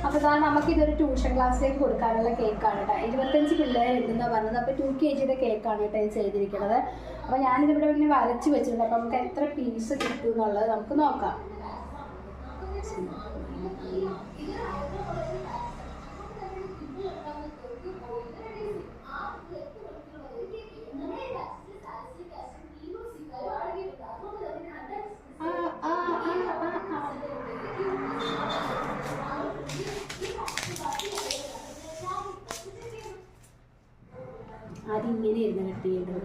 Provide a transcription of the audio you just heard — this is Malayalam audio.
അപ്പോൾ ഇതാണ് നമുക്കിതൊരു ട്യൂഷൻ ക്ലാസ്സിലേക്ക് കൊടുക്കാനുള്ള കേക്കാണ് കേട്ടോ. 25 പിള്ളേരുണ്ടെന്നാണ് പറഞ്ഞത്. അപ്പോൾ 2 kg കേക്കാണ് കേട്ടോ ഇത് ചെയ്തിരിക്കുന്നത്. അപ്പോൾ ഞാനിതിവിടെ ഇങ്ങനെ വരച്ച് വെച്ചിട്ടുണ്ട്. അപ്പോൾ നമുക്ക് എത്ര പീസ് കിട്ടും എന്നുള്ളത് നമുക്ക് നോക്കാം. അതിങ്ങനെ ഇരുന്ന് കട്ട് ചെയ്യേണ്ടത്.